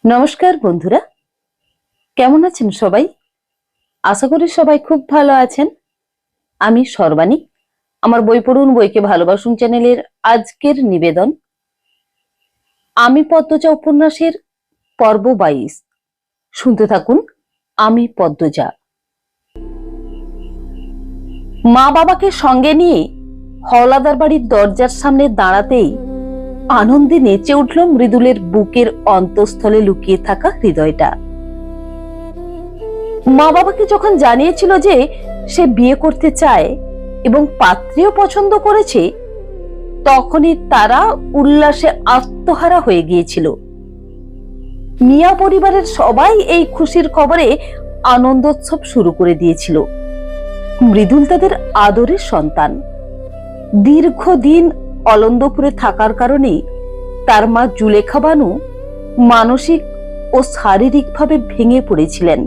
নমস্কার বন্ধুরা, কেমন আছেন সবাই? আশা করি সবাই খুব ভালো আছেন। আমি সর্বাণী, আমার বই পড়ুন বইকে ভালোবাসুন চ্যানেলের আজকের নিবেদন আমি পদ্মজা উপন্যাসের পর্ব 22। শুনতে থাকুন। আমি পদ্মজা। মা বাবাকে সঙ্গে নিয়ে হাওলাদার বাড়ির দরজার সামনে দাঁড়াতেই আনন্দে নেচে উঠল মৃদুলের বুকের অন্তঃস্থলে লুকিয়ে থাকা হৃদয়টা। মা বাবাকে যখন জানিয়েছিল যে সে বিয়ে করতে চায় এবং পাত্রীও পছন্দ করেছে, তখনই তারা উল্লাসে আত্মহারা হয়ে গিয়েছিল। মিয়া পরিবারের সবাই এই খুশির খবরে আনন্দোৎসব শুরু করে দিয়েছিল। মৃদুল তাদের আদরের সন্তান। দীর্ঘদিন অলন্দপুরে থাকার কারণে তার মা জুলেখা বানু মানসিক ও শারীরিকভাবে ভেঙে পড়েছিলেন।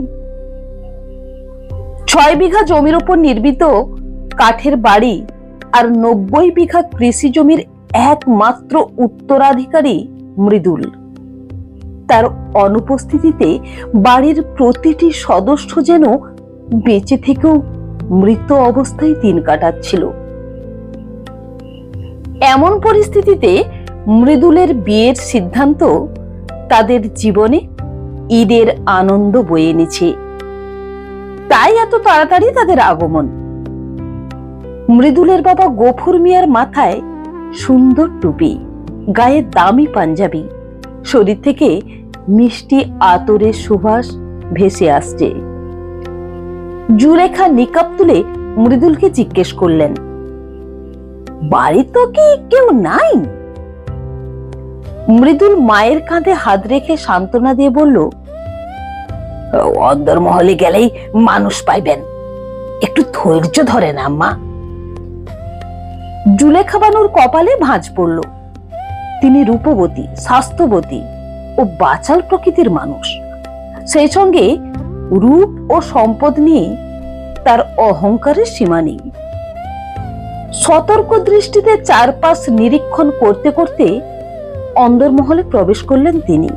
6 বিঘা জমির উপর নির্মিত কাঠের বাড়ি আর 90 বিঘা কৃষি জমির একমাত্র উত্তরাধিকারী মৃদুল। তার অনুপস্থিতিতে বাড়ির প্রতিটি সদস্য যেন বেঁচে থেকেও মৃত অবস্থায় দিন কাটাচ্ছিল। এমন পরিস্থিতিতে মৃদুলের বিয়ের সিদ্ধান্ত তাদের জীবনে ঈদের আনন্দ বয়ে এনেছে। তাই এত তাড়াতাড়ি তাদের আগমন। মৃদুলের বাবা গফুর মিয়ার মাথায় সুন্দর টুপি, গায়ে দামি পাঞ্জাবি, শরীর থেকে মিষ্টি আতরের সুবাস ভেসে আসছে। জুলেখা নিকাব তুলে মৃদুলকে জিজ্ঞেস করলেন, বাড়ি তো কি কেউ নাই? মৃদুল মায়ের কাঁধে হাত রেখে সান্ত্বনা দিয়ে বলল, অন্দরমহলে গেলেই মানুষ পাইবেন, একটু ধৈর্য ধরেন আম্মা। জুলেখা বানুর কপালে ভাঁজ পড়ল। তিনি রূপবতী, স্বাস্থ্যবতী ও বাচাল প্রকৃতির মানুষ। সেই সঙ্গে রূপ ও সম্পদ নিয়ে তার অহংকারের সীমা নেই। সতর্ক দৃষ্টিতে চারপাশ নিরীক্ষণ করতে করতে অন্দরমহলে প্রবেশ করলেন তিনি।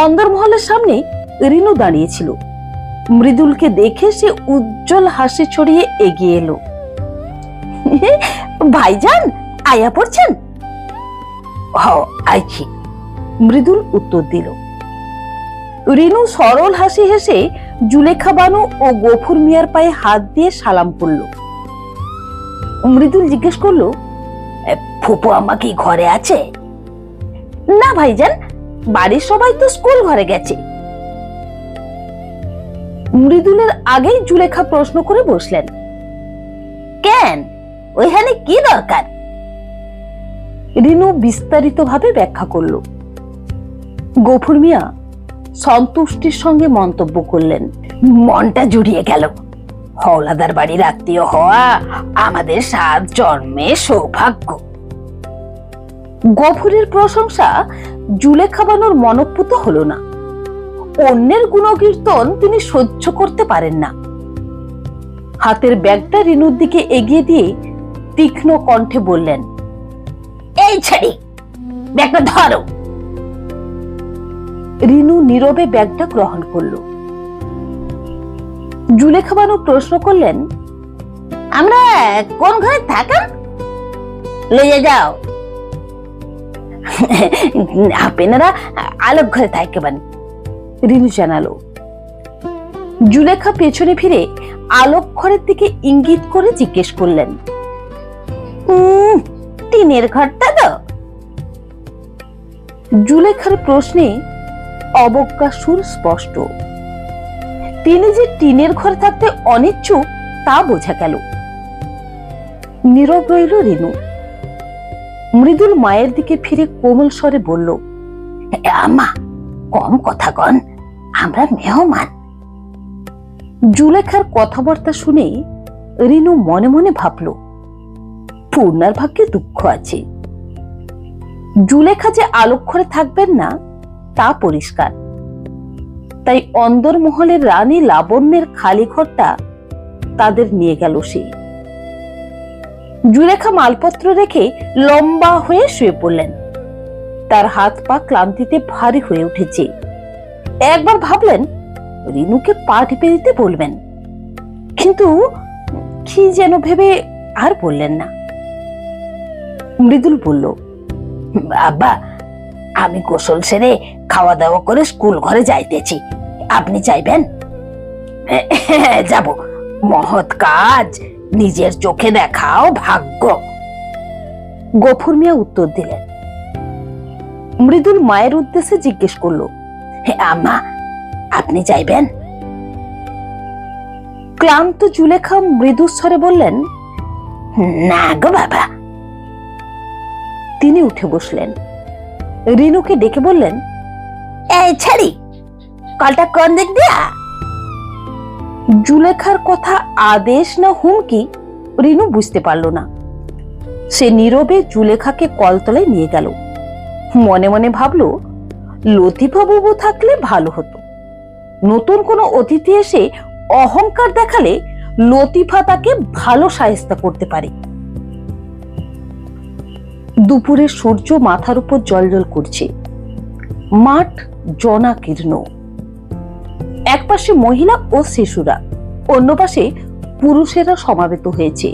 অন্দরমহলের সামনে রিনু দাঁড়িয়েছিল। মৃদুলকে দেখে সে উজ্জ্বল হাসি ছড়িয়ে এগিয়ে এলো। ভাইজান, আয়া পড়ছেন? আইছি, মৃদুল উত্তর দিল। রিনু সরল হাসি হেসে জুলেখা বানু ও গফুর মিয়ার পায়ে হাত দিয়ে সালাম করল। মৃদুল জিজ্ঞেস করলো, ফুপু আম্মা কি ঘরে আছে? না ভাইজান, বাড়ির সবাই তো স্কুল ঘরে গেছে। মৃদুলের আগেই জুলেখা প্রশ্ন করে বসলেন, কেন, ওইখানে কি দরকার? রিনু বিস্তারিত ভাবে ব্যাখ্যা করল। গফুর মিয়া সন্তুষ্টির সঙ্গে মন্তব্য করলেন, মনটা জুড়িয়ে গেল। হাওলাদার বাড়ির আত্মীয় হওয়া আমাদের 7 জন্মের সৌভাগ্য। গফুরের প্রশংসা জুলেখা বানুর মনঃপুত হলো না। অন্যের গুণকীর্তন তিনি সহ্য করতে পারেন না। হাতের ব্যাগটা রিনুর দিকে এগিয়ে দিয়ে তীক্ষ্ণ কণ্ঠে বললেন, এই ছেড়ি, ব্যাগটা ধরো। রিনু নীরবে ব্যাগটা গ্রহণ করল। জুলেখা বানু প্রশ্ন করলেন, আমরা কোন ঘরে থাকেন? লইয়া যাও। আপনারা আলোক ঘরে থাকবেন, রিনু জানালো। জুলেখা পেছনে ফিরে আলোক ঘরের দিকে ইঙ্গিত করে জিজ্ঞেস করলেন, টিনের ঘরটা তো? জুলেখার প্রশ্নে অবজ্ঞা সুর স্পষ্ট। তিনি যে টিনের ঘরে থাকতে অনিচ্ছুক তা বোঝা গেল। নীরব রইল রিনু। মৃদুল মায়ের দিকে ফিরে কোমল স্বরে বলল, আম্মা, কম কথা কন, আমরা মেহমান। জুলেখার কথাবার্তা শুনে রিনু মনে মনে ভাবল, পূর্ণার ভাগ্যে দুঃখ আছে। জুলেখা যে আলোক ঘরে থাকবেন না তা পরিষ্কার। তাই অন্দরমহলের রানী লাবণ্যের খালি ঘরটা তাদের নিয়ে গেল সে। জুলেখা মালপত্র রেখে লম্বা হয়ে শুয়ে পড়লেন। তার হাত পা ক্লান্তিতে ভারী হয়ে উঠেছে। একবার ভাবলেন রিনুকে পা টিপে দিতে বলবেন, কিন্তু কি যেন ভেবে আর বললেন না। মৃদুল বলল, আব্বা, আমি গোসল সেরে খাওয়া দাওয়া করে স্কুল ঘরে যাইতেছি, আপনি চাইবেন? যাব, মহৎ কাজ নিজের চোখে দেখাও ভাগ্য। গফুর মিয়া উত্তর দিলেন। মৃদুল মায়ের উদ্দেশ্যে জিজ্ঞেস করলো, আম্মা, আপনি চাইবেন? ক্লান্ত জুলেখা মৃদুস্বরে বললেন, না গো বাবা। তিনি উঠে বসলেন। রিনুকে ডেকে বললেন, এই ছাড়ি, কলটা কোন দিক দিয়া? জুলেখার কথা আদেশ না হুমকি রিনু বুঝতে পারল না। সে নীরবে জুলেখাকে কলতলায় নিয়ে গেল। মনে মনে ভাবল, লতিফা বাবু থাকলে ভালো হতো। নতুন কোনো অতিথি এসে অহংকার দেখালে লতিফা তাকে ভালো সাহায্য করতে পারে। দুপুরে সূর্য মাথার উপর জ্বলজ্বল করছে। মাঠ জনাকীর্ণ। এক পাশে মহিলা ও শিশুরা, অন্য পাশে পুরুষেরা সমাবেত হয়েছে।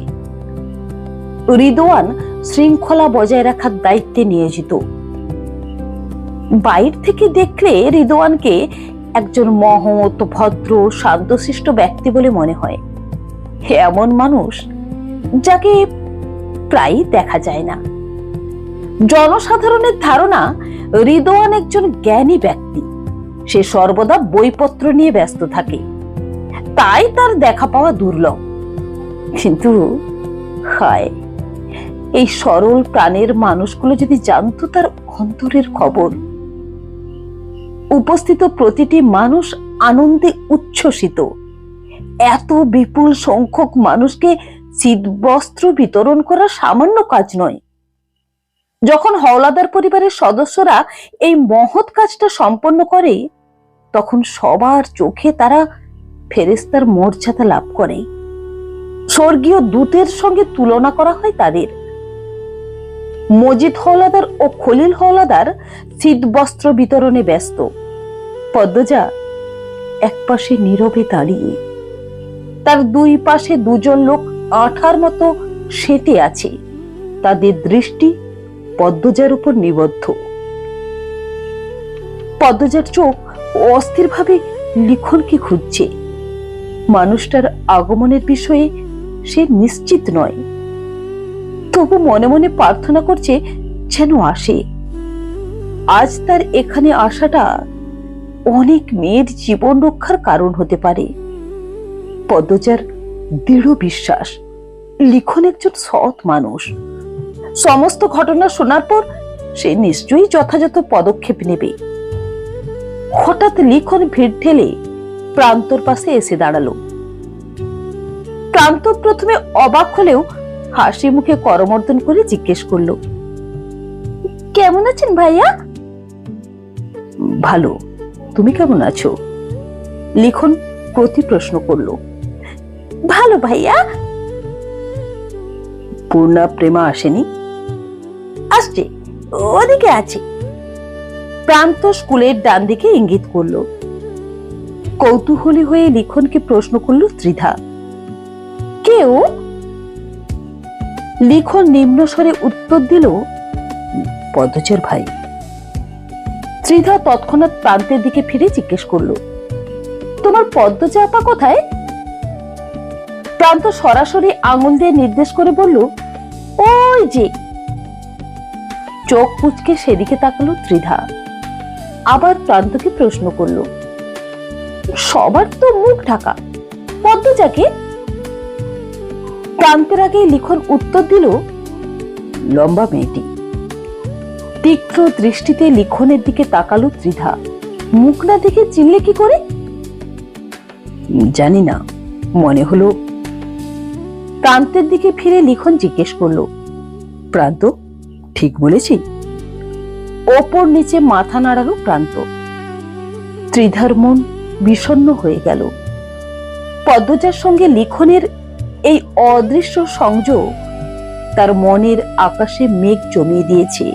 রিদওয়ান শৃঙ্খলা বজায় রাখার দায়িত্বে নিয়োজিত। বাইর থেকে দেখলে রিদওয়ানকে একজন মহৎ, ভদ্র, শান্তশিষ্ট ব্যক্তি বলে মনে হয়। এমন মানুষ যাকে প্রায় দেখা যায় না। জনসাধারণের ধারণা রিদওয়ান একজন জ্ঞানী ব্যক্তি। সে সর্বদা বইপত্র নিয়ে ব্যস্ত থাকে, তাই তার দেখা পাওয়া দুর্লভ। কিন্তু হায়, এই সরল প্রাণের মানুষগুলো যদি জানতো তার অন্তরের খবর। উপস্থিত প্রতিটি মানুষ আনন্দে উচ্ছ্বসিত। এত বিপুল সংখ্যক মানুষকে শীতবস্ত্র বিতরণ করা সামান্য কাজ নয়। যখন হাওলাদার পরিবারের সদস্যরা এই মহৎ কাজটা সম্পন্ন করে, তখন সবার চোখে তারা ফেরেশতার মর্যাদা লাভ করে। স্বর্গীয় দূতের সঙ্গে তুলনা করা হয় তাদের। মজিদ হাওলাদার ও খলিল হাওলাদার শীতবস্ত্র বিতরণে ব্যস্ত। পদ্মজা একপাশে নীরবে দাঁড়িয়ে। তার দুই পাশে দুজন লোক আঠার মতো সেটে আছে। তাদের দৃষ্টি পদ্মজার উপর নিবদ্ধ। পদ্মজার চোখ অস্থিরভাবে লিখনকে খুঁজছে। মানুষটার আগমনের বিষয়ে সে নিশ্চিত নয়, তবু মনে মনে প্রার্থনা করছে যেন আসে। আজ তার এখানে আসাটা অনেক মেয়ের জীবন রক্ষার কারণ হতে পারে। পদ্মজার দৃঢ় বিশ্বাস লিখন একজন সৎ মানুষ। সমস্ত ঘটনা শোনার পর সে নিশ্চয়ই যথাযথ পদক্ষেপ নেবে। হঠাৎ লিখন ভিড় ঠেলে প্রান্তর পাশে এসে দাঁড়ালো। প্রান্ত প্রথমে অবাক হলেও হাসি মুখে করমর্দন করে জিজ্ঞেস করলো, কেমন আছেন ভাইয়া? ভালো, তুমি কেমন আছো? লিখন প্রতি প্রশ্ন করলো। ভালো ভাইয়া। পূর্ণা প্রেমা আসেনি? আসছে, ওদিকে আছে। প্রান্ত স্কুলের ডান দিকে ইঙ্গিত করলো। কৌতূহলী হয়ে লিখনকে প্রশ্ন করলো ত্রিধা, কেউ? লিখন নিম্ন স্বরে উত্তর দিল, পদ্মজার ভাই। ত্রিধা তৎক্ষণাৎ প্রান্তের দিকে ফিরে জিজ্ঞেস করলো, তোমার পদ্মজা আপা কোথায়? প্রান্ত সরাসরি আঙুল দিয়ে নির্দেশ করে বলল, ওই যে। চোখ কুঁচকে সেদিকে তাকালো ত্রিধা। আবার প্রান্তকে প্রশ্ন করলো, সবার তো মুখ ঢাকা, পদ্মজাকে? প্রান্তের আগে লিখন উত্তর দিল, লম্বা মেয়েটি। তীক্ষ্ণ দৃষ্টিতে লিখনের দিকে তাকালো ত্রিধা। মুখ না দেখে চিনলে কি করে? জানি না, মনে হলো। প্রান্তের দিকে ফিরে লিখন জিজ্ঞেস করলো, প্রান্ত ঠিক বলেছি? ওপর নিচে মাথা নাড়ালো প্রান্ত। ত্রিধার মন বিষণ্ণ হয়ে গেল। পদ্মজার সঙ্গে লিখনের এই অদৃশ্য সংযোগ তার মনের আকাশে মেঘ জমিয়ে দিয়েছে।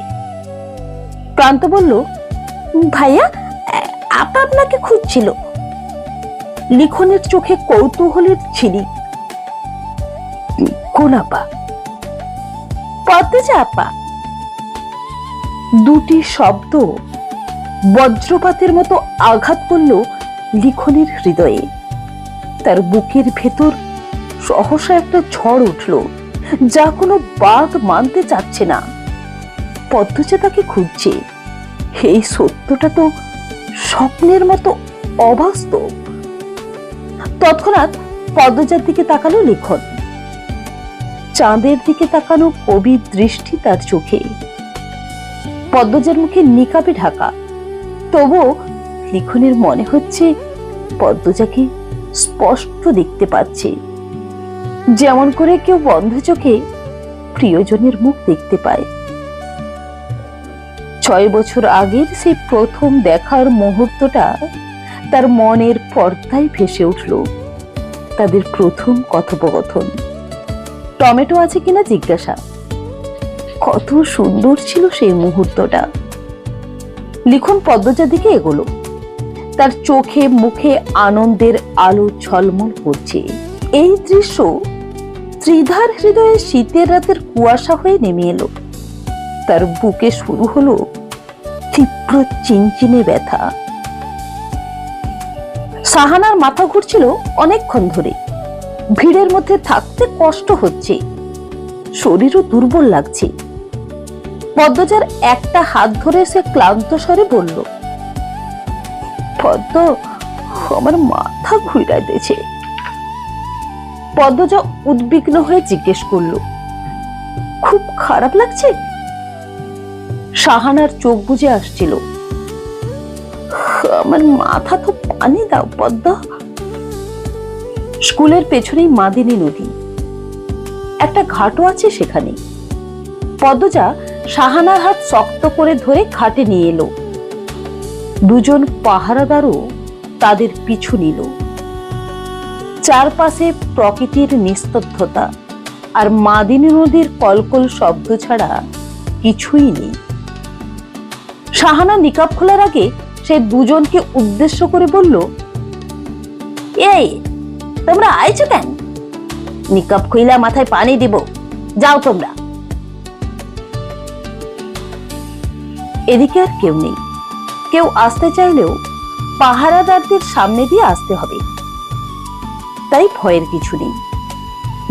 প্রান্ত বলল, ভাইয়া, আপা আপনাকে খুঁজছিল। লিখনের চোখে কৌতূহলের ঝিলিক। কোন আপা? পদ্মজা আপা। দুটি শব্দ বজ্রপাতের মতো আঘাত করল লিখনের হৃদয়ে। তার বুকের ভেতর সহসা একটা ঝড় উঠল, যা কোনো বাদ মানতে চাচ্ছে না। পদ্মজা তাকে খুঁজছে, এই সত্যটা তো স্বপ্নের মতো অবাস্তব। তৎক্ষণাৎ পদ্মজার দিকে তাকালো লিখন। চাঁদের দিকে তাকানো কবির দৃষ্টি তার চোখে। পদ্মজার মুখে নিকাবে ঢাকা, তবুও লিখনের মনে হচ্ছে পদ্মজাকে স্পষ্ট দেখতে পাচ্ছে, যেমন করে কেউ বন্ধ চোখে প্রিয়জনের মুখ দেখতে পায়। 6 বছর আগের সেই প্রথম দেখার মুহূর্তটা তার মনের পর্দায় ভেসে উঠল। তাদের প্রথম কথোপকথন, টমেটো আছে কিনা জিজ্ঞাসা। কত সুন্দর ছিল সেই মুহূর্তটা। লিখন পদ্মজার দিকে এগোলো। তার চোখে মুখে আনন্দের আলো ঝলমল করছে। এই দৃশ্য ত্রিধার হৃদয়ে শীতের রাতের কুয়াশা হয়ে নেমে এলো। তার বুকে শুরু হলো তীব্র চিনচিনে ব্যথা। সাহানার মাথা ঘুরছিল অনেকক্ষণ ধরে। ভিড়ের মধ্যে থাকতে কষ্ট হচ্ছে, শরীরও দুর্বল লাগছে। পদ্মজার একটা হাত ধরে সে ক্লান্ত স্বরে বলল, পদ্ম, আমার মাথা ঘুরাই দিয়েছে। পদ্মজা উদ্বিগ্ন হয়ে জিজ্ঞেস করলো, খুব খারাপ লাগছে? সাহানার চোখ বুজে আসছিল। আমার মাথা তো পানি দাও পদ্ম। স্কুলের পেছনেই মাদিনী নদী, একটা ঘাটও আছে সেখানে। পদ্মজা সাহানার হাত শক্ত করে ধরে ঘাটে নিয়ে এলো। দুজন পাহারাদারও তাদের পিছু নিল। চারপাশে প্রকৃতির নিস্তব্ধতা আর মাদিনী নদীর কলকল শব্দ ছাড়া কিছুই নেই। সাহানা নিকাব খোলার আগে সে দুজনকে উদ্দেশ্য করে বলল, এই তোমরা আইছো কেন? নিকাব খুইলা মাথায় পানি দিব, যাও তোমরা। এদিকে আর কেউ নেই। কেউ আসতে চাইলেও পাহারাদারদের সামনে দিয়ে আসতে হবে, তাই ভয়ের কিছু নেই।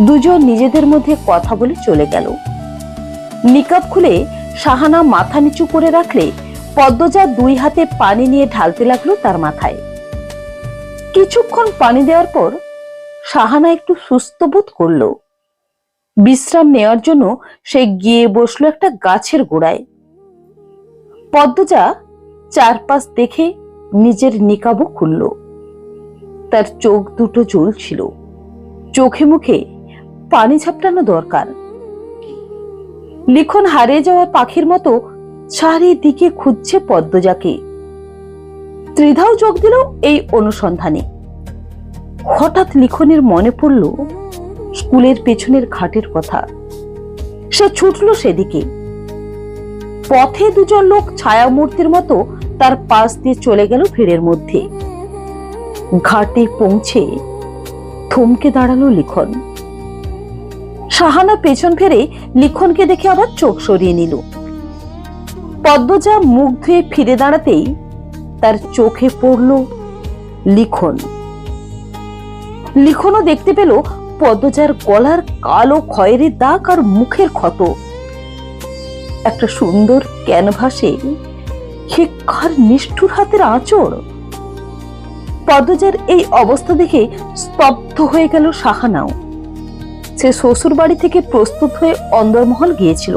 দুজন নিজেদের মধ্যে কথা বলে চলে গেল। নিকাব খুলে সাহানা মাথা নিচু করে রাখলে পদ্মজা 2 হাতে পানি নিয়ে ঢালতে লাগলো তার মাথায়। কিছুক্ষণ পানি দেওয়ার পর সাহানা একটু সুস্থ বোধ করলো। বিশ্রাম নেওয়ার জন্য সে গিয়ে বসলো একটা গাছের গোড়ায়। পদ্মজা চারপাশ দেখে নিজের নিকাবও খুলল। তার চোখ দুটো জ্বলছিল, চোখে মুখে পানি ঝাপটানো দরকার। লিখন হারিয়ে যাওয়া পাখির মতো চারিদিকে খুঁজছে পদ্মজাকে। ত্রিধাও যোগ দিল এই অনুসন্ধানে। হঠাৎ লিখনের মনে পড়ল স্কুলের পেছনের ঘাটের কথা। সে ছুটল সেদিকে। পথে দুজন লোক ছায়ামূর্তির মতো তার পাশ দিয়ে চলে গেল ভিড়ের মধ্যে। ঘাটে পৌঁছে থমকে দাঁড়ালো লিখন। সাহানা পেছন ফেরে লিখনকে দেখে আবার চোখ সরিয়ে নিল। পদ্মজা মুখ ধুয়ে ফিরে দাঁড়াতেই তার চোখে পড়ল লিখন। লিখনও দেখতে পেল পদ্মজার গলার কালো খয়েরি দাগ আর মুখের ক্ষত। একটা সুন্দর ক্যানভাসে কার নিষ্ঠুর হাতের আঁচড়। পদ্মজার এই অবস্থা দেখে স্তব্ধ হয়ে গেল সাহানাও। সে শ্বশুর বাড়ি থেকে প্রস্তুত হয়ে অন্দরমহল গিয়েছিল,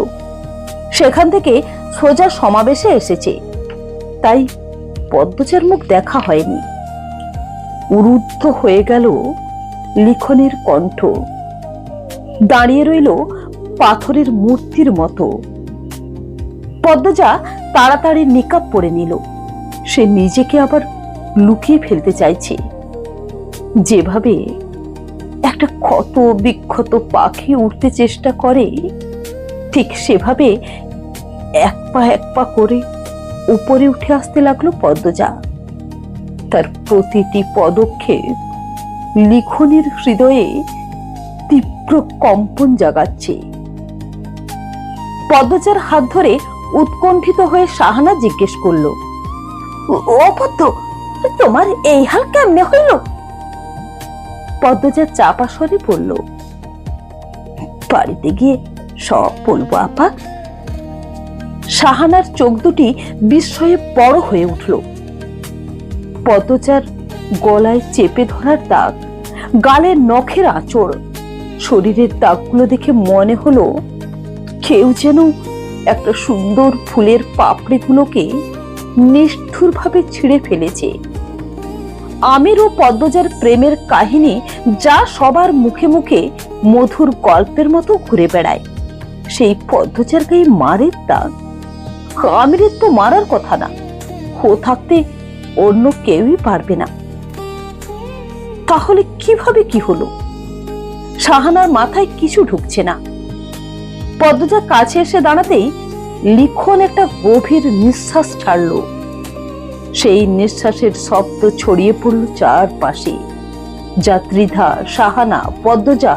সেখান থেকে সোজা সমাবেশে এসেছে, তাই পদ্মজার মুখ দেখা হয়নি। উরুদ্ধ হয়ে গেল লিখনের কণ্ঠ। দাঁড়িয়ে রইল পাথরের মূর্তির মতো। পদ্মজা তাড়াতাড়ি নিকাব পরে নিল। সে নিজেকে আবার লুকিয়ে ফেলতে চাইছে, যেভাবে একটা ক্ষত বিক্ষত পাখি উঠতে চেষ্টা করে, ঠিক সেভাবে এক পা করে উপরে উঠে আসতে লাগলো পদ্মজা। তার প্রতিটি পদক্ষেপ লিখনের হৃদয়ে তীব্র কম্পন জাগাচ্ছে। পদ্মজার হাত ধরে উৎকণ্ঠিত হয়ে শাহানা জিজ্ঞেস করলো, ও পদ্ম, তোমার এই হাল কেমনে হইল? পদ্মজা চাপা স্বরে বলল, বাড়িতে গিয়ে সব বলবো আপা। শাহানার চোখ দুটি বিস্ময়ে বড় হয়ে উঠল। পদ্মজার গলায় চেপে ধরার দাগ, গালের নখের আঁচড়, শরীরের দাগগুলো দেখে মনে হলো কেউ যেন একটা সুন্দর ফুলের পাপড়িগুলোকে নিষ্ঠুরভাবে ছিঁড়ে ফেলেছে। আমির ও পদ্মজার প্রেমের কাহিনী যা সবার মুখে মুখে মধুর গল্পের মতো ঘুরে বেড়ায়, সেই পদ্মজার গায়ে মারের দাগ। আমিরের তো মারার কথা না, ও থাকতে অন্য কেউই পারবে না। তাহলে কিভাবে কি হলো? শাহানার মাথায় কিছু ঢুকছে না। পদ্মজা কাছে এসে দাঁড়াতেই লিখন একটা গভীর নিঃশ্বাস ছাড়ল। সেই নিঃশ্বাসের শব্দ ছড়িয়ে পড়ল চারপাশে, যা ত্রিধা, শাহানা, পদ্মজা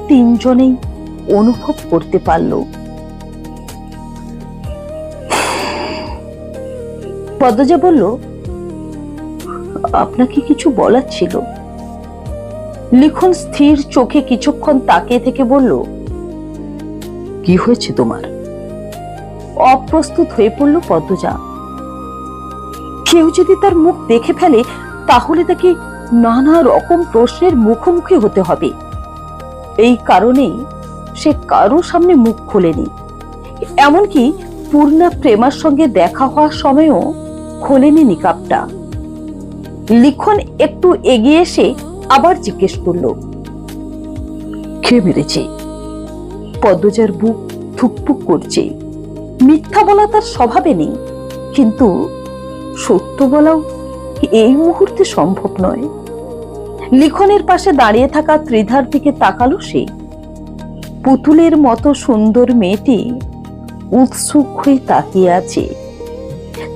তিনজনেই অনুভব করতে পারল। পদ্মজা বলল, আপনাকে কিছু বলার ছিল। লিখন স্থির চোখে কিছুক্ষণ তাকিয়ে থেকে বলল, কি হয়েছে তোমার? অপ্রস্তুত হয়ে পড়ল পদ্মজা। কেউ যদি তার মুখ দেখে ফেলে তাহলে তাকে নানা রকম প্রশ্নের মুখোমুখি হতে হবে। এই কারণেই সে কারো সামনে মুখ খোলেনি। এমনকি পূর্ণা প্রেমার সঙ্গে দেখা হওয়ার সময়ও খোলেনি নিকাবটা। লিখন একটু এগিয়ে এসে আবার জিজ্ঞেস করল, কে মেরেছে? পদ্মজার বুক ধুকপুক করছে। মিথ্যা বলা তার স্বভাবে নেই, কিন্তু সত্য বলাও এই মুহূর্তে সম্ভব নয়। লিখনের পাশে দাঁড়িয়ে থাকা ত্রিধার দিকে তাকালো সে। পুতুলের মতো সুন্দর মেয়েটি উৎসুক হয়ে তাকিয়ে আছে।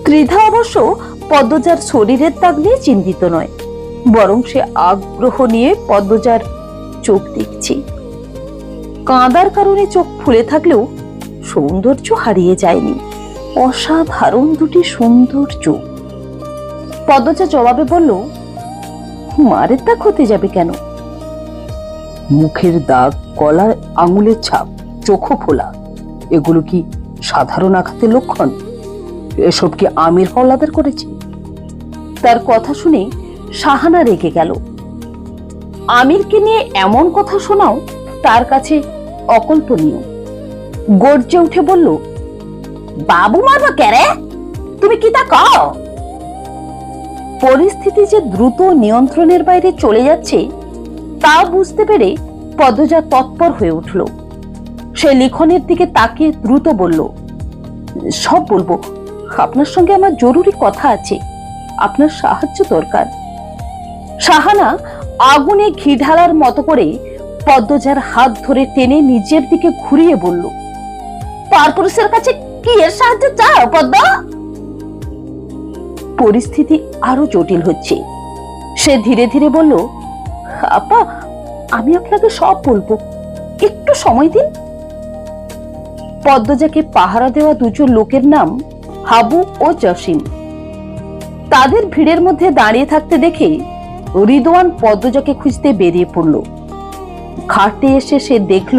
ত্রিধা অবশ্য পদ্মজার শরীরের দাগ নিয়ে চিন্তিত নয়, বরং সে আগ্রহ নিয়ে পদ্মজার চোখ দেখছে। কাঁদার কারণে চোখ ফুলে থাকলেও সৌন্দর্য হারিয়ে যায়নি। অসাধারণ দুটি সুন্দর চোখ। পদ্মজা জবাবে বলল, মারের দাগ হতে যাবে কেন? মুখের দাগ, গলার আঙুলের ছাপ, চোখও ফোলা, এগুলো কি সাধারণ আঘাতের লক্ষণ? এসব কি আমির হওলাদার করেছে? তার কথা শুনে শাহানা রেগে গেল। আমিরকে নিয়ে এমন কথা শোনাও তার কাছে অকল্পনীয়। গর্জে উঠে বলল, বাবু মারবা কেরে? তুমি কি তা কও? পরিস্থিতি যে দ্রুত নিয়ন্ত্রণের বাইরে চলে যাচ্ছে তা বুঝতে পেরে পদ্মজা তৎপর হয়ে উঠল। সে লিখনের দিকে তাকিয়ে দ্রুত বলল, সব বলবো, আপনার সঙ্গে আমার জরুরি কথা আছে, আপনার সাহায্য দরকার। শাহানা আগুনে ঘি ঢালার মতো করে পদ্মজার হাত ধরে টেনে নিজের দিকে ঘুরিয়ে বলল, পরপুরুষের কাছে কি এর সাহায্য চাও পদ্ম? পরিস্থিতি আরো জটিল হচ্ছে। সে ধীরে ধীরে বলল, আপা, আমি আপনাকে সব বলবো, একটু সময় দিন। পদ্মজাকে পাহারা দেওয়া দুজন লোকের নাম হাবু ও জসিম। তাদের ভিড়ের মধ্যে দাঁড়িয়ে থাকতে দেখে রিদওয়ান পদ্মজাকে খুঁজতে বেরিয়ে পড়ল। ঘাটে এসে সে দেখল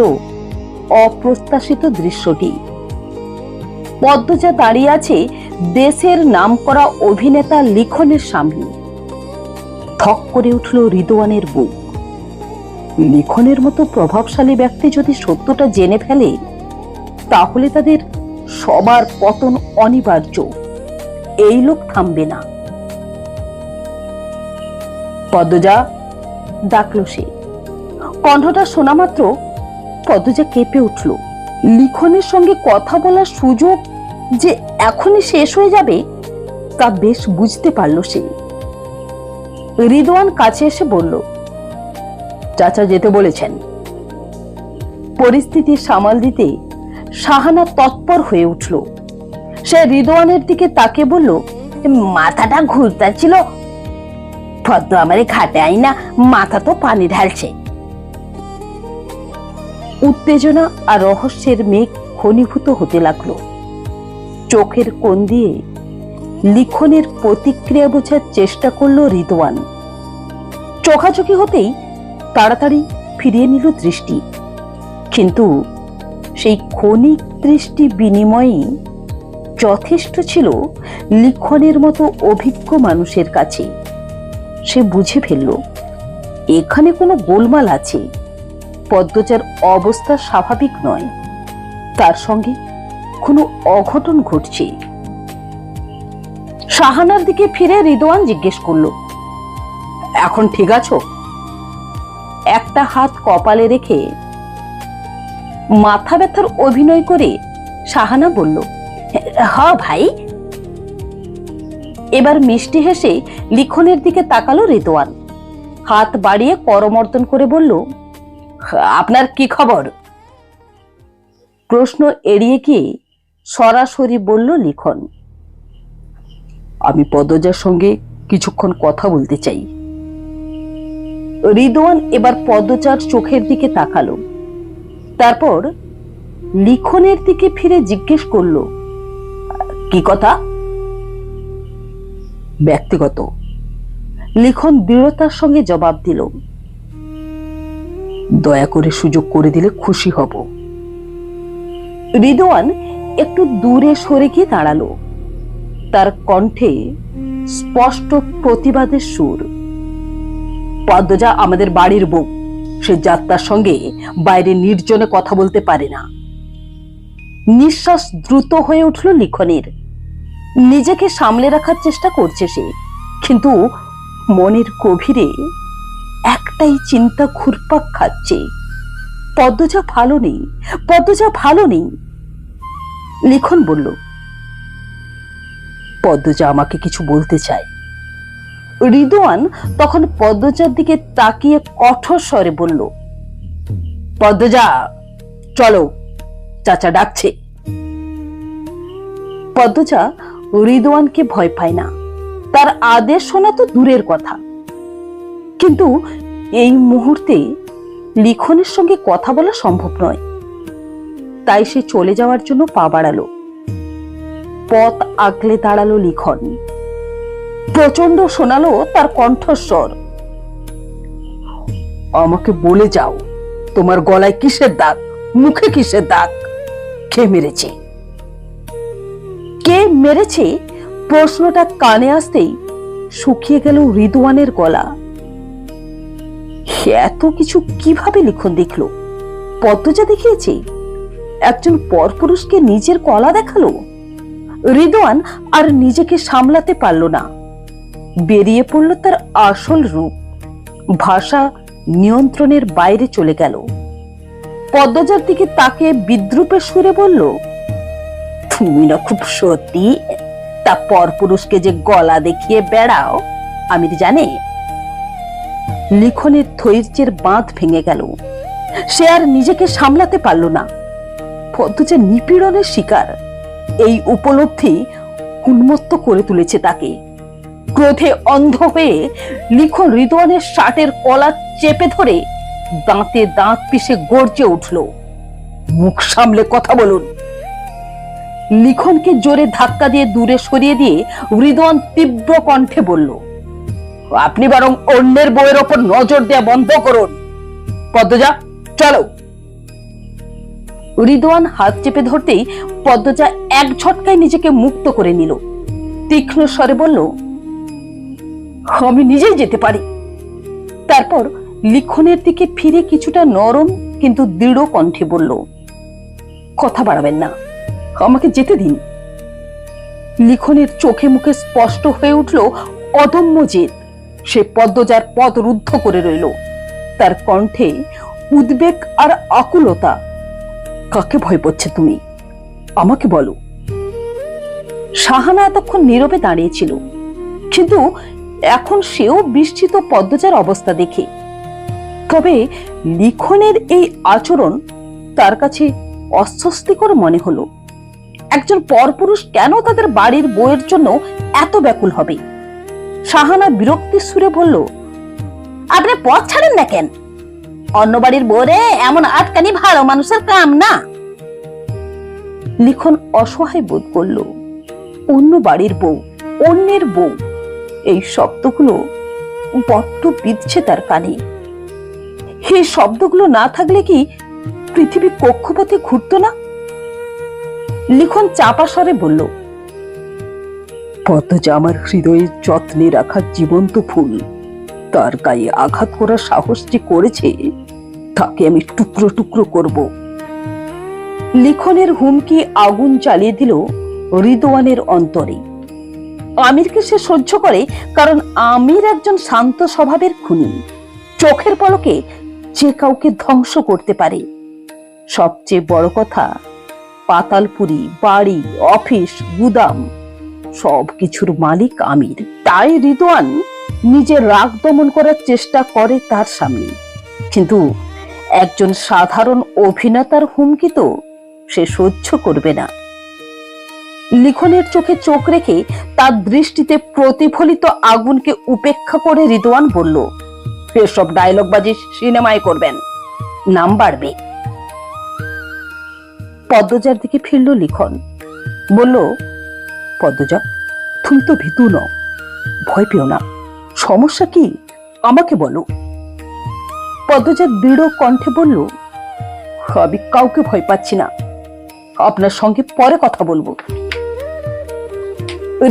অপ্রত্যাশিত দৃশ্যটি। পদ্মজা দাঁড়িয়ে আছে দেশের নামকরা অভিনেতা লিখনের সামনে। থক করে উঠল রিদওয়ানের বুক। লিখনের মতো প্রভাবশালী ব্যক্তি যদি সত্যটা জেনে ফেলে তাহলে তাদের সবার পতন অনিবার্য। এই লোক থামবে না। পদ্মজা, ডাকলো সে। কণ্ঠটা শোনা মাত্র পদ্মজা কেঁপে উঠল। লিখনের সঙ্গে কথা বলার সুযোগ যে এখনই শেষ হয়ে যাবে তা বেশ বুঝতে পারল সে। রিদওয়ান কাছে এসে বলল, চাচা যেতে বলেছেন। পরিস্থিতি সামাল দিতে শাহানা তৎপর হয়ে উঠল। সে রিদওয়ানের দিকে তাকে বলল, মাথাটা ঘুরতাছিল, পদ্ম আমারে খাটে আইনা মাথা তো পানি ঢালছে। উত্তেজনা আর রহস্যের মেঘ ঘনীভূত হতে লাগলো। চোখের কোণ দিয়ে লিখনের প্রতিক্রিয়া বোঝার চেষ্টা করলো রিদওয়ান। চোখাচোখি হতেই তাড়াতাড়ি ফিরিয়ে নিল দৃষ্টি, কিন্তু সেই ক্ষণিক দৃষ্টি বিনিময়ই যথেষ্ট ছিল লিখনের মতো অভিজ্ঞ মানুষের কাছে। সে বুঝে ফেলল এখানে কোনো গোলমাল আছে। পদ্মজার অবস্থা স্বাভাবিক নয়, তার সঙ্গে কোনো অঘটন ঘটছে। শাহানার দিকে ফিরে রিদওয়ান জিজ্ঞেস করলো, এখন ঠিক আছো? একটা হাত কপালে রেখে মাথা ব্যথার অভিনয় করে শাহানা বলল, হ্যাঁ ভাই। এবার মিষ্টি হেসে লিখনের দিকে তাকালো রিদওয়ান। হাত বাড়িয়ে করমর্দন করে বলল, আপনার কি খবর? প্রশ্ন এড়িয়ে গিয়ে সরাসরি বলল লিখন, আমি পদ্মজার সঙ্গে কিছুক্ষণ কথা বলতে চাই। রিদওয়ান এবার পদ্মজার চোখের দিকে তাকালো, তারপর লিখনের দিকে ফিরে জিজ্ঞেস করলো, কি কথা? ব্যক্তিগত। লিখন দৃঢ়তার সঙ্গে জবাব দিল, দয়া করে সুযোগ করে দিলে খুশি হব। রিদওয়ান একটু দূরে সরে গিয়ে দাঁড়ালো, তার কণ্ঠে স্পষ্ট প্রতিবাদের সুর। পদ্মজা আমাদের বাড়ির বউ, সে যাত্রার সঙ্গে বাইরে নির্জনে কথা বলতে পারে না। নিঃশ্বাস দ্রুত হয়ে উঠল লিখনের। নিজেকে সামলে রাখার চেষ্টা করছে সে, কিন্তু মনের গভীরে একটাই চিন্তা ঘুরপাক খাচ্ছে, পদ্মজা ভালো নেই, পদ্মজা ভালো নেই। লিখন বলল, পদ্মজা আমাকে কিছু বলতে চায়। রিদওয়ান তখন পদ্মজার দিকে তাকিয়ে কঠোর স্বরে বলল, পদ্মজা চলো, চাচা ডাকছে। পদ্মজা রিদওয়ানকে ভয় পায় না, তার আদেশ শোনা তো দূরের কথা, কিন্তু এই মুহূর্তে লিখনের সঙ্গে কথা বলা সম্ভব নয়। তাই সে চলে যাওয়ার জন্য পা বাড়ালো। পথ আগলে দাঁড়ালো লিখন। প্রচন্ড শোনালো তার কণ্ঠস্বর, আমাকে বলে যাও, তোমার গলায় কিসের দাগ, মুখে কিসের দাগ, কে মেরেছে? কে মেরেছে প্রশ্নটা কানে আসতেই শুকিয়ে গেল রিদওয়ানের গলা। এত কিছু কিভাবে লিখন দেখলো? পদ্মজা দেখিয়েছে? একজন পরপুরুষকে নিজের গলা দেখালো? রিদওয়ান আর নিজেকে সামলাতে পারল না, বেরিয়ে পড়ল তার আসল রূপ। ভাষা নিয়ন্ত্রণের বাইরে চলে গেল। পদ্মজার দিকে তাকে বিদ্রুপের সুরে বলল, তুমি না খুব সত্যি তা পরপুরুষকে যে গলা দেখিয়ে বেড়াও আমি জানি। লিখনের ধৈর্যের বাঁধ ভেঙে গেল। সে আর নিজেকে সামলাতে পারল না। পদ্মজা নিপীড়নের শিকার, এই উপলব্ধি উন্মত্ত করে তুলেছে তাকে। ক্রোধে অন্ধ হয়ে লিখন রিদওয়ানের শার্টের কলার চেপে ধরে দাঁতে দাঁত পিষে গর্জে উঠল, মুখ সামলে কথা বলুন। লিখনকে জোরে ধাক্কা দিয়ে দূরে সরিয়ে দিয়ে রিদওয়ান তীব্র কণ্ঠে বলল, আপনি বরং অন্যের বউয়ের ওপর নজর দেয়া বন্ধ করুন। পদ্মজা চলো। রিদওয়ান হাত চেপে ধরতেই পদ্মজা এক ঝটকায় নিজেকে মুক্ত করে নিল। তীক্ষ্ণ স্বরে বলল, আমি নিজেই যেতে পারি। তারপর লিখনের দিকে ফিরে কিছুটা নরম কিন্তু দৃঢ় কণ্ঠে বলল, কথা বাড়াবেন না, আমাকে যেতে দিন। লিখনের চোখে মুখে স্পষ্ট হয়ে উঠল অদম্য জেদ। সে পদ্মজার পথ রুদ্ধ করে রইল, তার কণ্ঠে উদ্বেগ আর আকুলতা। কাকে ভয় পাচ্ছে তুমি? আমাকে বলো। শাহানা এতক্ষণ নীরবে দাঁড়িয়েছিল, কিন্তু এখন সেও বিস্মিত পদ্মজার অবস্থা দেখে। তবে লিখনের এই আচরণ তার কাছে অস্বস্তিকর মনে হলো। একজন পরপুরুষ কেন তাদের বাড়ির বউয়ের জন্য এত ব্যাকুল হবে? শাহানা বিরক্তির সুরে বলল, আপনি পথ ছাড়েন না কেন? অন্য বাড়ির বউরে এমন আটকানি ভালো মানুষের কাম না। লিখন অসহায় বোধ করল। অন্য বাড়ির বউ, অন্যের বউ, এই শব্দগুলো বড্ড বিঁধছে তার কানে। এই শব্দগুলো না থাকলে কি পৃথিবী কক্ষপথে ঘুরতো না? লিখন চাপা স্বরে বলল, পদ্মজা আমার হৃদয়ে যত্নে রাখা জীবন্ত ফুল, তার গায়ে আঘাত করার সাহস যে করেছে তাকে আমি টুকরো টুকরো করব। লিখনের হুমকি আগুন জ্বালিয়ে দিল রিদওয়ানের অন্তরে। আমিরকে সে সহ্য করে কারণ আমির একজন শান্ত স্বভাবের খুনি, চোখের পলকে যে কাউকে ধ্বংস করতে পারে। সবচেয়ে বড় কথা, পাতালপুরি, বাড়ি, অফিস, গুদাম সবকিছুর মালিক আমির। তাই রিদওয়ান নিজের রাগ দমন করার চেষ্টা করে তার সামনে, কিন্তু একজন সাধারণ অভিনেতার হুমকি তো সে সহ্য করবে না। লিখনের চোখে চোখ রেখে তার দৃষ্টিতে প্রতিফলিত আগুনকে উপেক্ষা করে রিদওয়ান বলল, এসব ডায়লগবাজি সিনেমায় করবেন, নাম বাড়বে। পদ্মজার দিকে ফিরল লিখন, বলল, পদ্মজা, তুমি তো ভীতু নও, ভয় পেও না। সমস্যা কি আমাকে বলো। পদ্মজা দৃঢ় কণ্ঠে বলল, আমি কাউকে ভয় পাচ্ছি না, আপনার সঙ্গে পরে কথা বলবো।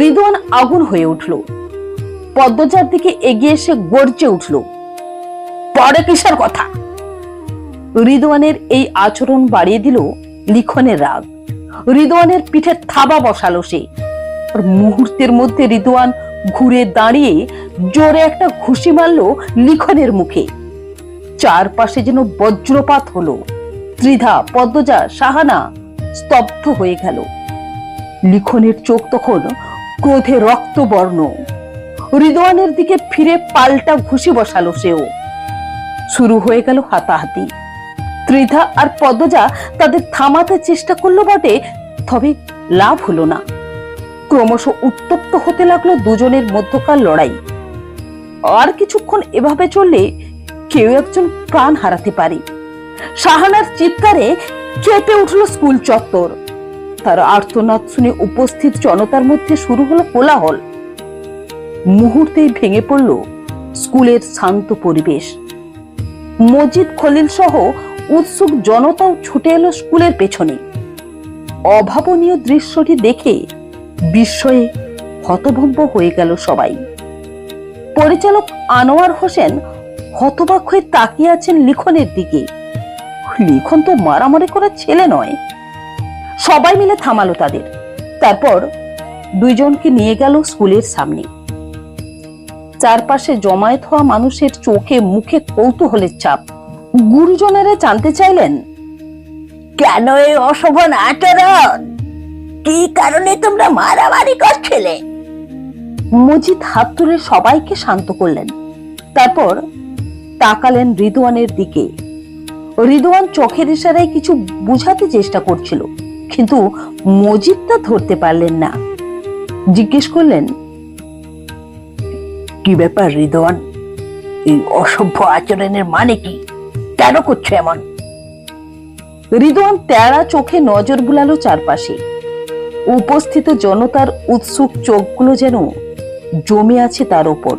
রিদওয়ান আগুন হয়ে উঠল, পদ্মজার দিকে এগিয়ে এসে গর্জে উঠল, পরে কিসের কথা? রিদওয়ানের এই আচরণ বাড়িয়ে দিল লিখনের রাগ। রিদওয়ানের পিঠে থাবা বসালো সে। মুহূর্তের মধ্যে রিদওয়ান ঘুরে দাঁড়িয়ে জোরে একটা ঘুষি মারল লিখনের মুখে। চারপাশে যেন বজ্রপাত হলো। ত্রিধা, পদ্মজা, শাহানা স্তব্ধ হয়ে গেল। লিখনের চোখ তখন ক্রোধে রক্তবর্ণ। রিদওয়ানের দিকে ফিরে পাল্টা ঘুষি বসালো সেও। শুরু হয়ে গেল হাতাহাতি। ত্রিধা আর পদ্মজা তাদের থামাতে চেষ্টা করলো বটে, তবে লাভ হলো না। ক্রমশ উত্তপ্ত হতে লাগলো দুজনের মধ্যকার লড়াই। আর কিছুক্ষণ এভাবে চললে কেউ একজন প্রাণ হারাতে পারে। শাহানার চিৎকারে কেঁপে উঠল স্কুল চত্বর। তার আর্তনাদ শুনে উপস্থিত জনতার মধ্যে শুরু হলো কোলাহল। মুহূর্তেই ভেঙে পড়ল স্কুলের শান্ত পরিবেশ। মজিদ, খলিল সহ উৎসুক জনতাও ছুটে এলো স্কুলের পেছনে। অভাবনীয় দৃশ্যটি দেখে বিস্ময়ে হতভম্ব হয়ে গেল সবাই। পরিচালক আনোয়ার হোসেন হতবাক হয়ে তাকিয়ে আছেন লিখনের দিকে। লিখন তো মারামারি করার ছেলে নয়। সবাই মিলে থামালো তাদের। তারপর দুইজনকে নিয়ে গেল স্কুলের সামনে। চারপাশে জমায়েত হওয়া মানুষের চোখে মুখে কৌতূহলের ছাপ। গুরুজনেরা জানতে চাইলেন, কেন এই অশোভন আচরণ? কি কারণে তোমরা মারামারি করছিলে? মজিদ হাত তুলে সবাইকে শান্ত করলেন। তারপর তাকালেন রিদওয়ানের দিকে। রিদওয়ান চোখের ইশারায় কিছু বুঝাতে চেষ্টা করছিল, কিন্তু মজিদ তা ধরতে পারলেন না। জিজ্ঞেস করলেন, কি ব্যাপার রিদওয়ান? এই অসভ্য আচরণের মানে কি? কেন করছো এমন? রিদওয়ান তেড়া চোখে নজর বুলালো চারপাশে। উপস্থিত জনতার উৎসুক চোখগুলো যেন জমে আছে তার ওপর।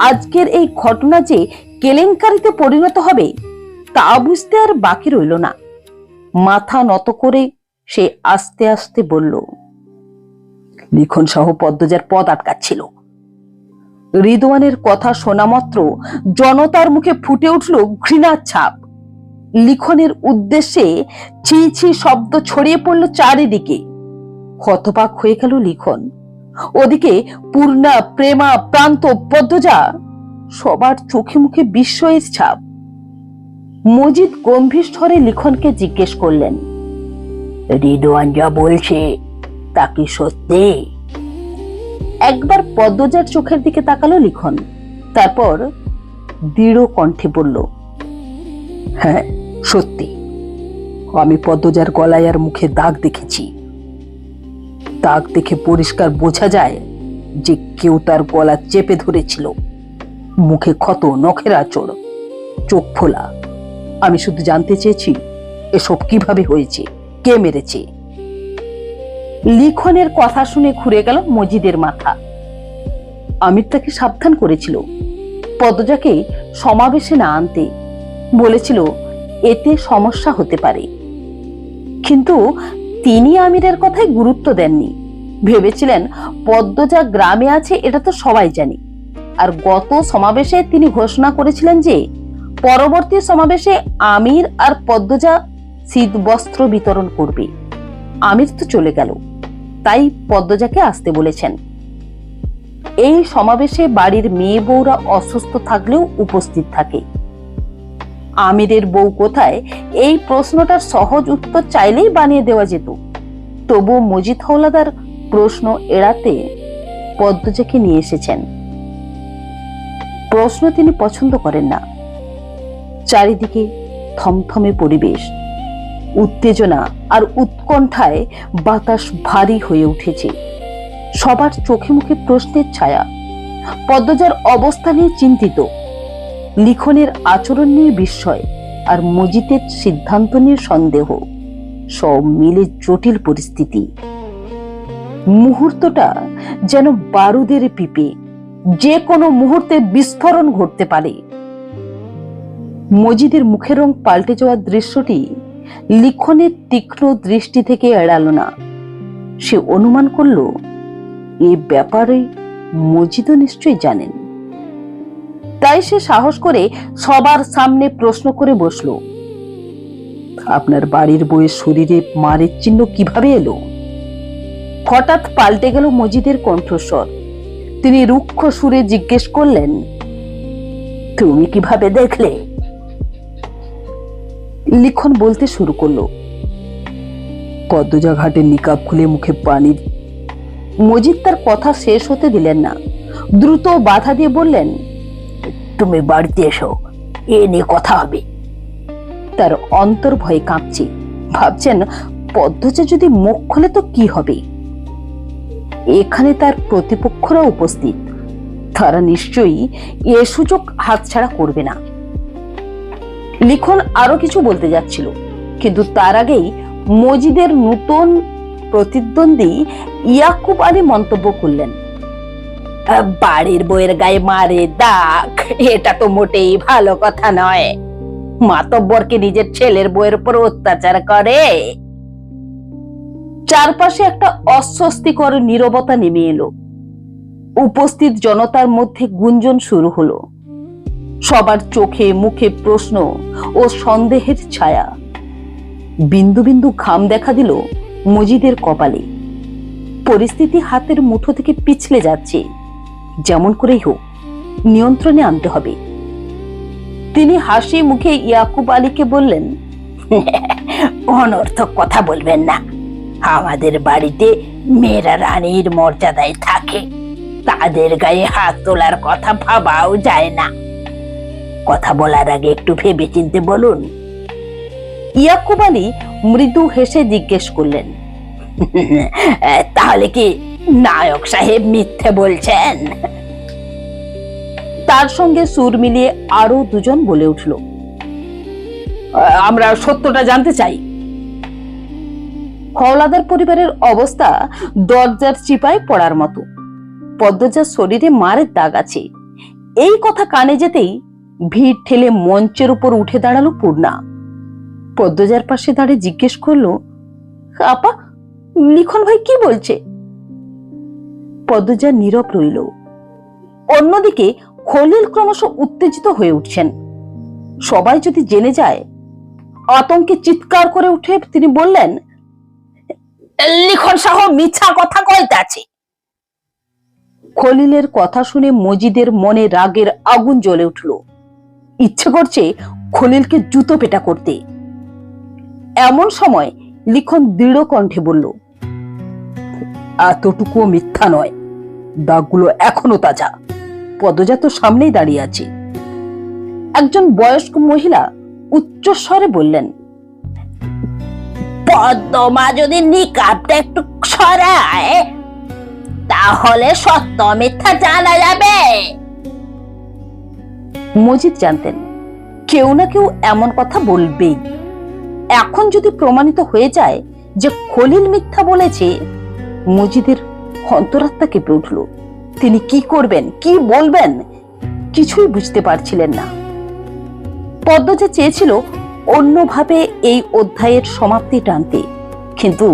আজকের এই ঘটনা যে কেলেঙ্কারিতে পরিণত হবে তা বুঝতে আর বাকি রইল না। মাথা নত করে সে আস্তে আস্তে বলল, লিখন সহ পদ্মজার পথ আটকাচ্ছিল। রিদওয়ানের কথা শোনা মাত্র জনতার মুখে ফুটে উঠল ঘৃণার ছাপ। লিখনের উদ্দেশ্যে ছি ছি শব্দ ছড়িয়ে পড়ল চারিদিকে। হতবাক হয়ে গেল লিখন। ওদিকে পূর্ণা, প্রেমা, প্রান্ত, পদ্মজা সবার চোখে মুখে বিস্ময়ের ছাপ। মজিদ গম্ভীর স্বরে লিখনকে জিজ্ঞেস করলেন, রিদওয়ান যা বলছে তা কি সত্যি? একবার পদ্মজার চোখের দিকে তাকালো লিখন। তারপর দৃঢ় কণ্ঠে বলল, হ্যাঁ সত্যি। আমি পদ্মজার গলায় আর মুখে দাগ দেখেছি। দাগ দেখে পরিষ্কার বোঝা যায় যে কেউ তার গলা চেপে ধরেছিল। মুখে ক্ষত, নখের আঁচড়, চোখ ফোলা। আমি শুধু জানতে চেয়েছি এসব কিভাবে হয়েছে, কে মেরেছে। লিখনের কথা শুনে ঘুরে গেল মজিদের মাথা। আমির তাকে সাবধান করেছিল পদ্মজাকে সমাবেশে না আনতে, বলেছিল এতে সমস্যা হতে পারে। কিন্তু তিনি আমিরের কথায় গুরুত্ব দেননি। ভেবেছিলেন পদ্মজা গ্রামে আছে এটা তো সবাই জানে। আর গত সমাবেশে তিনি ঘোষণা করেছিলেন যে পরবর্তী সমাবেশে আমির আর পদ্মজা শীত বস্ত্র বিতরণ করবে। আমির তো চলে গেল, তাই পদ্মজাকে আসতে বলেছেন। এই সমাবেশে বাড়ির মেয়ে বউরা অসুস্থ থাকলেও উপস্থিত থাকে। আমিরের বউ কোথায়, এই প্রশ্নটার সহজ উত্তর চাইলেই বানিয়ে দেওয়া যেত। তবু মজিদ হাওলাদার প্রশ্ন এড়াতে পদ্মজাকে নিয়ে এসেছেন। প্রশ্ন তিনি পছন্দ করেন না। চারিদিকে থমথমে পরিবেশ, উত্তেজনা আর উৎকণ্ঠায় বাতাস ভারী হয়ে উঠেছে। সবার চোখে মুখে প্রশ্নের ছায়া। পদ্মজার অবস্থা নিয়ে চিন্তিত, লিখনের আচরণ নিয়ে বিস্ময়, আর মজিদের সিদ্ধান্ত নিয়ে সন্দেহ। সব মিলে জটিল পরিস্থিতি। মুহূর্তটা যেন বারুদের পিপে, যে কোনো মুহূর্তে বিস্ফোরণ ঘটতে পারে। মজিদের মুখের রং পাল্টে যাওয়ার দৃশ্যটি লিখনের তীক্ষ্ণ দৃষ্টি থেকে এড়ালো না। সে অনুমান করল এ ব্যাপারে মজিদও নিশ্চয়ই জানেন। তাই সে সাহস করে সবার সামনে প্রশ্ন করে বসল, আপনার বাড়ির বউয়ের শরীরে মারের চিহ্ন কিভাবে এলো? হঠাৎ পাল্টে গেল মজিদের কণ্ঠস্বর। তিনি রুক্ষ সুরে জিজ্ঞেস করলেন, তুমি কিভাবে দেখলে? লিখন বলতে শুরু করলো, পদ্মজা ঘাটে নিকাব খুলে মুখে পানি। মজিদ তার কথা শেষ হতে দিলেন না, দ্রুত বাধা দিয়ে বললেন, তুমি বাড়িতে এসো, এ নিয়ে কথা হবে। তার অন্তর ভয়ে কাঁপছে। ভাবছেন পদ্মজা যদি মুখ খোলে তো কি হবে। এখানে তার প্রতিপক্ষরা উপস্থিত, তারা নিশ্চয়ই এ সুযোগ হাতছাড়া করবে না। লিখন আরো কিছু বলতে যাচ্ছিল, কিন্তু তার আগেই মজিদের নতুন প্রতিদ্বন্দ্বী ইয়াকুব আলী মন্তব্য করলেন, বাড়ির বইয়ের গায়ে মারে দাগ, এটা তো মোটেই ভালো কথা নয়। মাতব্বরকে নিজের ছেলের বইয়ের উপর অত্যাচার করে। চারপাশে একটা অস্বস্তিকর নীরবতা নেমে এলো। উপস্থিত জনতার মধ্যে গুঞ্জন শুরু হলো। সবার চোখে মুখে প্রশ্ন ও সন্দেহের ছায়া। বিন্দু বিন্দু ঘাম দেখা দিল মজিদের কপালে। পরিস্থিতি হাতের মুঠো থেকে পিছলে যাচ্ছে। যেমন করেই হোক নিয়ন্ত্রণে আনতে হবে। তিনি হাসি মুখে ইয়াকুব আলীকে বললেন, অনর্থক কথা বলবেন না। আমাদের বাড়িতে মেয়েরা রানীর মর্যাদায় থাকে, তাদের গায়ে হাত তোলার কথা ভাবাও যায় না। কথা বলার আগে একটু ভেবে চিনতে বলুন। ইয়াকুব আলী মৃদু হেসে জিজ্ঞেস করলেন, তাহলে কি নায়ক সাহেব মিথ্যে বলছেন? তার সঙ্গে সুর মিলিয়ে আরো দুজন বলে উঠল, আমরা সত্যটা জানতে চাই। হাওলাদার পরিবারের অবস্থা দরজার চিপায় পড়ার মতো। পদ্মজার শরীরে মারের দাগ আছে, এই কথা কানে যেতেই ভিড় ঠেলে মঞ্চের উপর উঠে দাঁড়ালো পূর্ণা। পদ্মজার পাশে দাঁড়িয়ে জিজ্ঞেস করলো, আপা, লিখন ভাই কি বলছে? পদ্মজা নীরব রইল। অন্যদিকে খলিল ক্রমশ উত্তেজিত হয়ে উঠছেন। সবাই যদি জেনে যায়। আতঙ্কে চিৎকার করে উঠে তিনি বললেন, লিখন সাহ মিথ্যা কথা কইতে আছে। খলিলের কথা শুনে মজিদের মনে রাগের আগুন জ্বলে উঠল। ইচ্ছে করছে খলিলকে জুতো পেটা করতে। এমন সময় লিখন দৃঢ় কণ্ঠে বলল, এতটুকু মিথ্যা নয়, দাগগুলো এখনো তাজা। পদ্মজা তো সামনেই দাঁড়িয়ে আছে। একজন বয়স্ক মহিলা উচ্চস্বরে বললেন, পদ্মমা যদি নিকাবটা একটু ছড়ায়, তাহলে সত্য মিথ্যা জানা যাবে। মজিদ জানতেন কেউ না কেউ এমন কথা বলবেই। এখন যদি প্রমাণিত হয়ে যায় যে খলিল মিথ্যা বলেছে, মজিদের অন্তরাত্মা কেঁপে উঠল। তিনি কি করবেন, কি বলবেন, কিছুই বুঝতে পারছিলেন না। পদ্মজা চেয়েছিল অন্যভাবে এই অধ্যায়ের সমাপ্তি টানতে, কিন্তু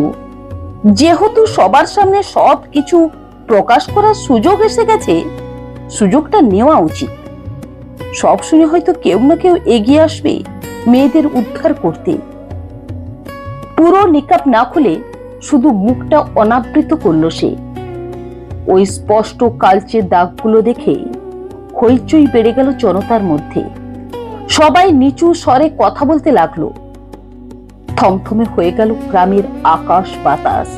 যেহেতু সবার সামনে সবকিছু প্রকাশ করার সুযোগ এসে গেছে, সুযোগটা নেওয়া উচিত। সব শুনে হয়তো কেউ না কেউ এগিয়ে আসবে মেয়েদের উদ্ধার করতে। পুরো নিকাব না খুলে শুধু মুখটা অনাবৃত করল সে। ওই স্পষ্ট কালচে দাগগুলো দেখে হইচই বেড়ে গেল জনতার মধ্যে। সবাই নিচু স্বরে কথা বলতে লাগলো। থমথমে হয়ে গেল গ্রামের আকাশ বাতাস।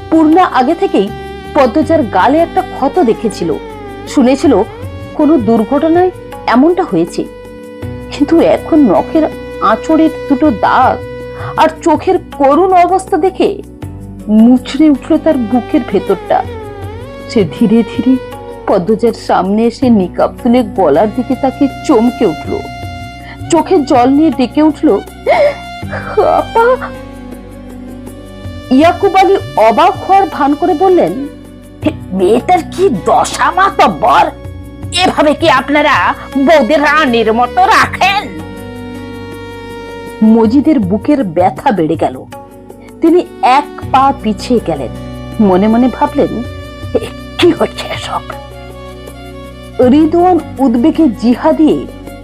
পূর্ণা আগে থেকেই পদ্মজার গালে একটা ক্ষত দেখেছিল, শুনেছিল কোনো দুর্ঘটনায় এমনটা হয়েছে, কিন্তু এখন নখের আঁচড়ের দুটো দাগ আর চোখের করুণ অবস্থা দেখে মুচড়ে উঠল তার বুকের ভেতরটা। সে ধীরে ধীরে পদ্মজার সামনে এসে নিকাব তুলে গলার দিকে তাকে চমকে উঠল, চোখের জল নিয়ে ডেকে উঠল, আপা। ইয়াকুব আলী অবাক হওয়ার ভান করে বললেন, মেয়েটার কি দশা মাতব্বর, এভাবে কি আপনারা বৌদের রানীর মতো রাখেন? মজিদের বুকের ব্যথা বেড়ে গেল। তিনি এক পা পিছিয়ে গেলেন, মনে মনে ভাবলেন, কি হচ্ছে এসব? রিদওয়ান উদ্বেগে জিহা দিয়ে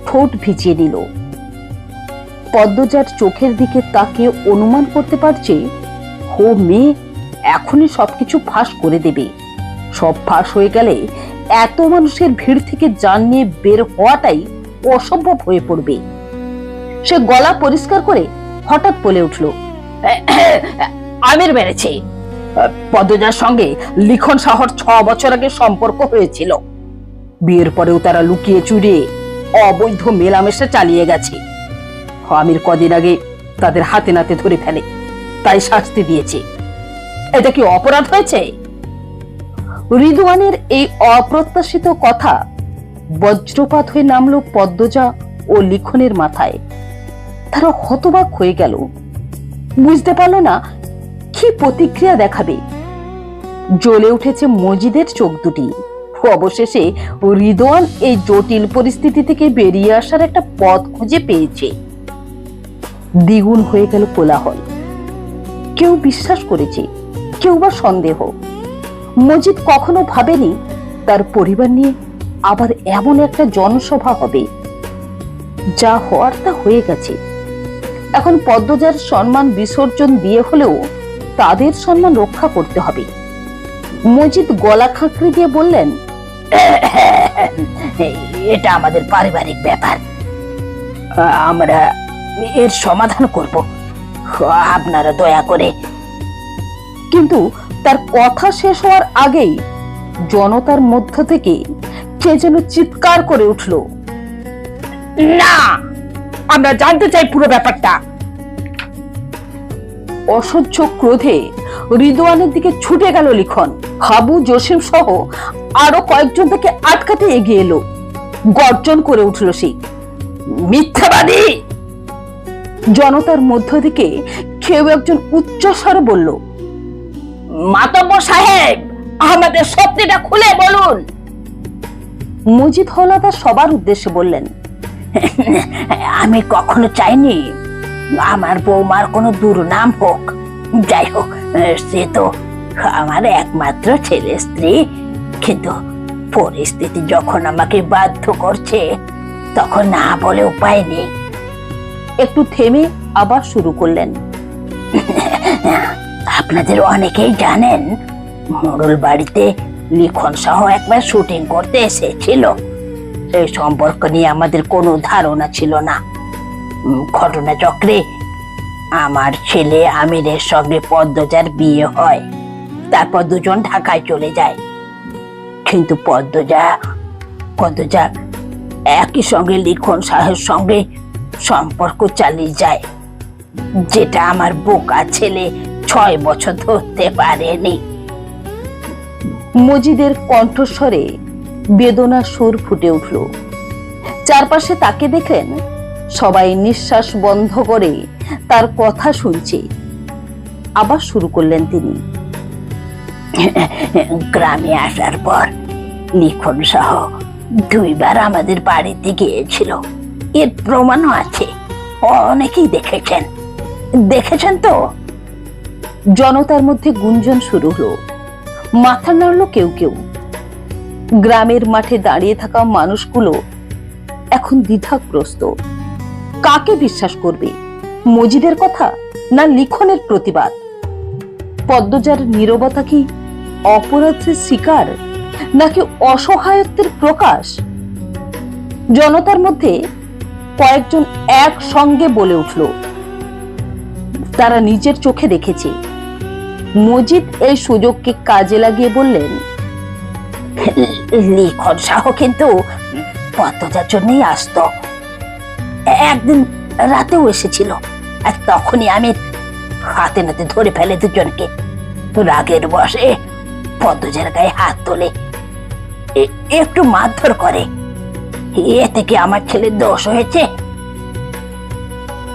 ঠোঁট ভিজিয়ে নিল। পদ্মজার চোখের দিকে তাকিয়ে অনুমান করতে পারছে ও মেয়ে এখনই সবকিছু ফাঁস করে দেবে। সব ফাঁস হয়ে গেলে এত মানুষের ভিড় থেকে জান নিয়ে বের হওয়াটাই অসম্ভব হয়ে পড়বে। সে গলা পরিষ্কার করে হঠাৎ বলে উঠল, আমির মেরেছে। পদ্মজার সঙ্গে লিখন শাহর 6 বছর আগে সম্পর্ক হয়েছিল। বিয়ের পরেও তারা লুকিয়ে চুরিয়ে অবৈধ মেলামেশা চালিয়ে গেছে। আমির কদিন আগে তাদের হাতে নাতে ধরে ফেলে, তাই শাস্তি দিয়েছে। এটা কি অপরাধ হয়েছে? রিদওয়ানের এই অপ্রত্যাশিত কথা বজ্রপাত হয়ে নামলো পদ্মজা ও লিখনের মাথায়। তারা হতবাক হয়ে গেল, বুঝতে পারল না কি প্রতিক্রিয়া দেখাবে। জ্বলে উঠেছে মজিদের চোখ দুটি। অবশেষে রিদওয়ান এই জটিল পরিস্থিতি থেকে বেরিয়ে আসার একটা পথ খুঁজে পেয়েছে। দ্বিগুণ হয়ে গেল কোলাহল। কেউ বিশ্বাস করেছে, কেউ বা সন্দেহ। মজিদ কখনো ভাবেনি তার পরিবার নিয়ে আবার এমন একটা জনসভা হবে। যা হওয়ার তা হয়ে গেছে। এখন পদ্মজার সম্মান বিসর্জন দিয়ে হলেও তাদের সম্মান রক্ষা করতে হবে। মজিদ গলা খাঁকড়ে দিয়ে বললেন, এটা আমাদের পারিবারিক ব্যাপার, আমরা এর সমাধান করব, আপনারা দয়া করে। কিন্তু তার কথা শেষ হওয়ার আগেই জনতার মধ্য থেকে কে যেন চিৎকার করে উঠল, না, আমরা জানতে চাই পুরো ব্যাপারটা। অসহ্য ক্রোধে রিদওয়ানের দিকে ছুটে গেল লিখন। হাবু, জসিম সহ আরো কয়েকজন তাকে আটকাতে এগিয়ে এলো। গর্জন করে উঠল সে, মিথ্যাবাদী! জনতার মধ্য থেকে কেউ একজন উচ্চ স্বরে বলল, মাতব্বর সাহেব, আমাদের সত্যিটা খুলে বলুন। মজিদ হলাদার সবার উদ্দেশ্যে বললেন, আমি কখনো চাইনি আমার বৌমার কোনো দুর্নাম হোক। যাই হোক, সে তো আমার একমাত্র ছেলে স্ত্রী, কিন্তু পরিস্থিতি যখন আমাকে বাধ্য করছে তখন না বলে উপায় নেই। একটু থেমে আবার শুরু করলেন, আপনাদের অনেকেই জানেন মোড়ল বাড়িতে লিখন সহ একবার শুটিং করতে এসেছিল। সেই সম্পর্ক নিয়ে আমাদের কোনো ধারণা ছিল না। ঘটনাচক্রে আমার ছেলে আমিরের সঙ্গে পদ্মজার বিয়ে হয়, তারপর দুজন ঢাকায় চলে যায়। কিন্তু পদ্মজা একই সঙ্গে লিখন শাহের সঙ্গে সম্পর্ক চালিয়ে যায়, যেটা আমার বোকা ছেলে 6 বছর ধরতে পারেনি। মজিদের কণ্ঠস্বরে বেদনার সুর ফুটে উঠল। চারপাশে তাকে দেখলেন সবাই নিঃশ্বাস বন্ধ করে তার কথা শুনছে। আবার শুরু করলেন তিনি। গ্রামে আসার পর লিখন সহ 2 বার আমাদের বাড়িতে গিয়েছিল। এর প্রমাণও আছে, অনেকেই দেখেছেন তো। জনতার মধ্যে গুঞ্জন শুরু হলো, মাথা নাড়ল কেউ কেউ। গ্রামের মাঠে দাঁড়িয়ে থাকা মানুষগুলো এখন দ্বিধাগ্রস্ত। কাকে বিশ্বাস করবে, মজিদের কথা না লিখনের প্রতিবাদ? পদ্মজার নীরবতা কি অপরাধের শিকার নাকি অসহায়ত্বের প্রকাশ? জনতার মধ্যে কয়েকজন একসঙ্গে বলে উঠল তারা নিজের চোখে দেখেছে। মজিদ এই সুযোগকে কাজে লাগিয়ে বললেন, লিখন শাহ কিন্তু পদ্মজার জন্যই আসতো। একদিন রাতেও এসেছিল, আর তখনই আমি হাতে নাতে ধরে ফেলে দুজনকে। রাগের বশে পদ্মজার গায়ে হাত তোলে, একটু মারধর করে। এতে কি আমার ছেলের দোষ হয়েছে?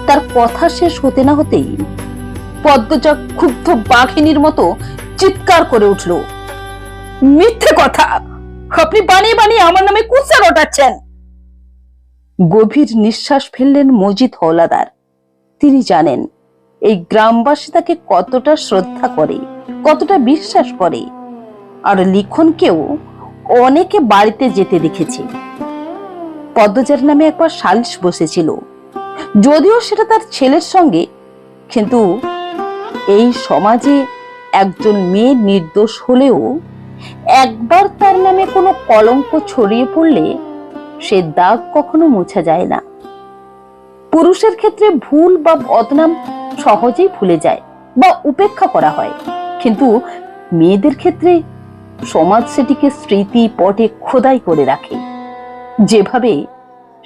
তার কথা শেষ হতে না হতেই পদ্মজা ক্ষুব্ধ বাঘিনীর মতো চিৎকার করে উঠল, মিথ্যে কথা! আপনি বানিয়ে বানিয়ে আমার নামে কুৎসা রটাচ্ছেন। গভীর নিঃশ্বাস ফেললেন মজিদ হওলাদার। তিনি জানেন এই গ্রামবাসী তাকে কতটা শ্রদ্ধা করে, কতটা বিশ্বাস করে। আর লিখনকেও অনেকে বাড়িতে যেতে দেখেছে। পদ্মজার নামে একবার সালিশ বসেছিল, যদিও সেটা তার ছেলের সঙ্গে। কিন্তু এই সমাজে একজন মেয়ে নির্দোষ হলেও একবার তার নামে কোনো কলঙ্ক ছড়িয়ে পড়লে সে দাগ কখনো মোছা যায় না। পুরুষের ক্ষেত্রে ভুল বা বদনাম সহজেই ভুলে যায় বা উপেক্ষা করা হয়, কিন্তু মেয়েদের ক্ষেত্রে সমাজ সেটিকে স্মৃতি পটে খোদাই করে রাখে। যেভাবে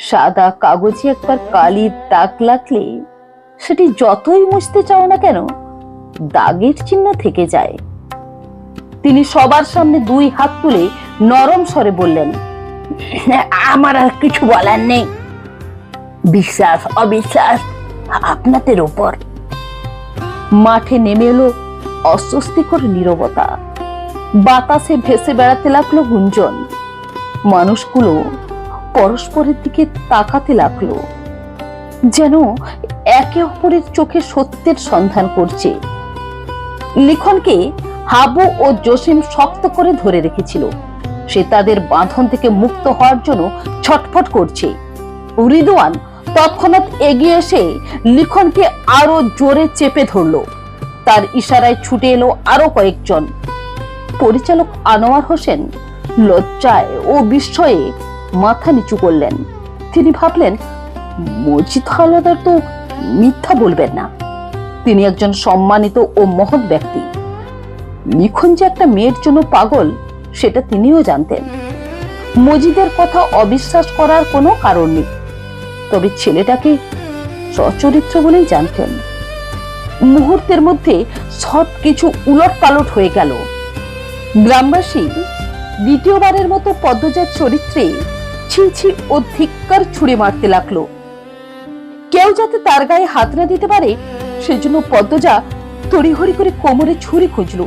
সাদা কাগজে একবার কালির দাগ লাগলে সেটি যতই মুছতে চাও না কেন, দাগের চিহ্ন থেকে যায়। তিনি সবার সামনে 2 হাত তুলে নরম স্বরে বললেন, আমার আর কিছু বলার নেই। বিশ্বাস অবিশ্বাস আপনাদের উপর। মাঠে নেমে এলো অস্বস্তিকর নীরবতা। বাতাসে ভেসে বেড়াতে লাগলো গুঞ্জন। মানুষগুলো পরস্পরের দিকে তাকাতে লাগলো, যেন একে অপরের চোখে সত্যের সন্ধান করছে। লিখনকে হাবু ও জসিম শক্ত করে ধরে রেখেছিল। সে তাদের বাঁধন থেকে মুক্ত হওয়ার জন্য ছটফট করছে। রিদওয়ান তৎক্ষণাৎ এগিয়ে এসে লিখনকে আরো জোরে চেপে ধরল। তার ইশারায় ছুটে এলো আরো কয়েকজন। পরিচালক আনোয়ার হোসেন লজ্জায় ও বিস্ময়ে মাথা নিচু করলেন। তিনি ভাবলেন, মজিদ হাওলাদার তো মিথ্যা বলবেন না। তিনি একজন সম্মানিত ও মহৎ ব্যক্তি। লিখন যে একটা মেয়ের জন্য পাগল সেটা তিনিও জানতেন। মজিদের কথা অবিশ্বাস করার কোনো কারণ নেই, তবে ছেলেটাকে সচরিত্র বলেই জানতেন। মুহূর্তের মধ্যে সবকিছু উলট পালট হয়ে গেল। গ্রামবাসী দ্বিতীয়বারের মতো পদ্মজার চরিত্রে ছি ছি ও ধিক্কার ছুড়ে মারতে লাগলো। কেউ যাতে তার গায়ে হাত না দিতে পারে সেজন্য পদ্মজা তড়িঘড়ি করে কোমরে ছুরি খুঁজলো।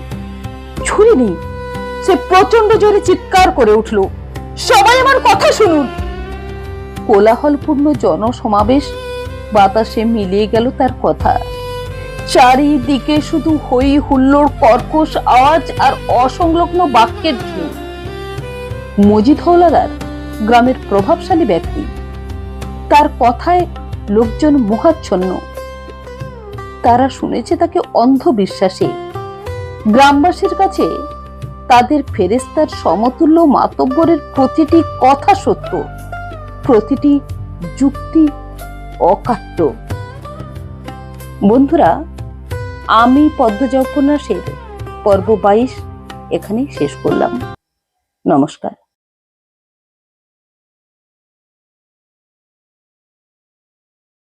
ছুরি নেই। সে প্রচন্ড জোরে চিৎকার করে উঠল, সবাই আমার কথা শুনুন। কোলাহলপূর্ণ জনসমাবেশ বাতাসে মিলিয়ে গেল তার কথা। চারিদিকে শুধু হই হুল্লোড়, কর্কশ আওয়াজ আর অসংলগ্ন বাক্যের ঢেউ। মজিদ হাওলাদার গ্রামের প্রভাবশালী ব্যক্তি। তার কথায় লোকজন মোহাচ্ছন্ন। তারা শুনেছে তাকে অন্ধবিশ্বাসী। গ্রামবাসীর কাছে তাদের ফেরেশতার সমতুল্য মাতব্বরের প্রতিটি কথা সত্য, প্রতিটি যুক্তি অকাট্য। বন্ধুরা, আমি পদ্মজা উপন্যাসের পর্ব 22 এখানেই শেষ করলাম। নমস্কার।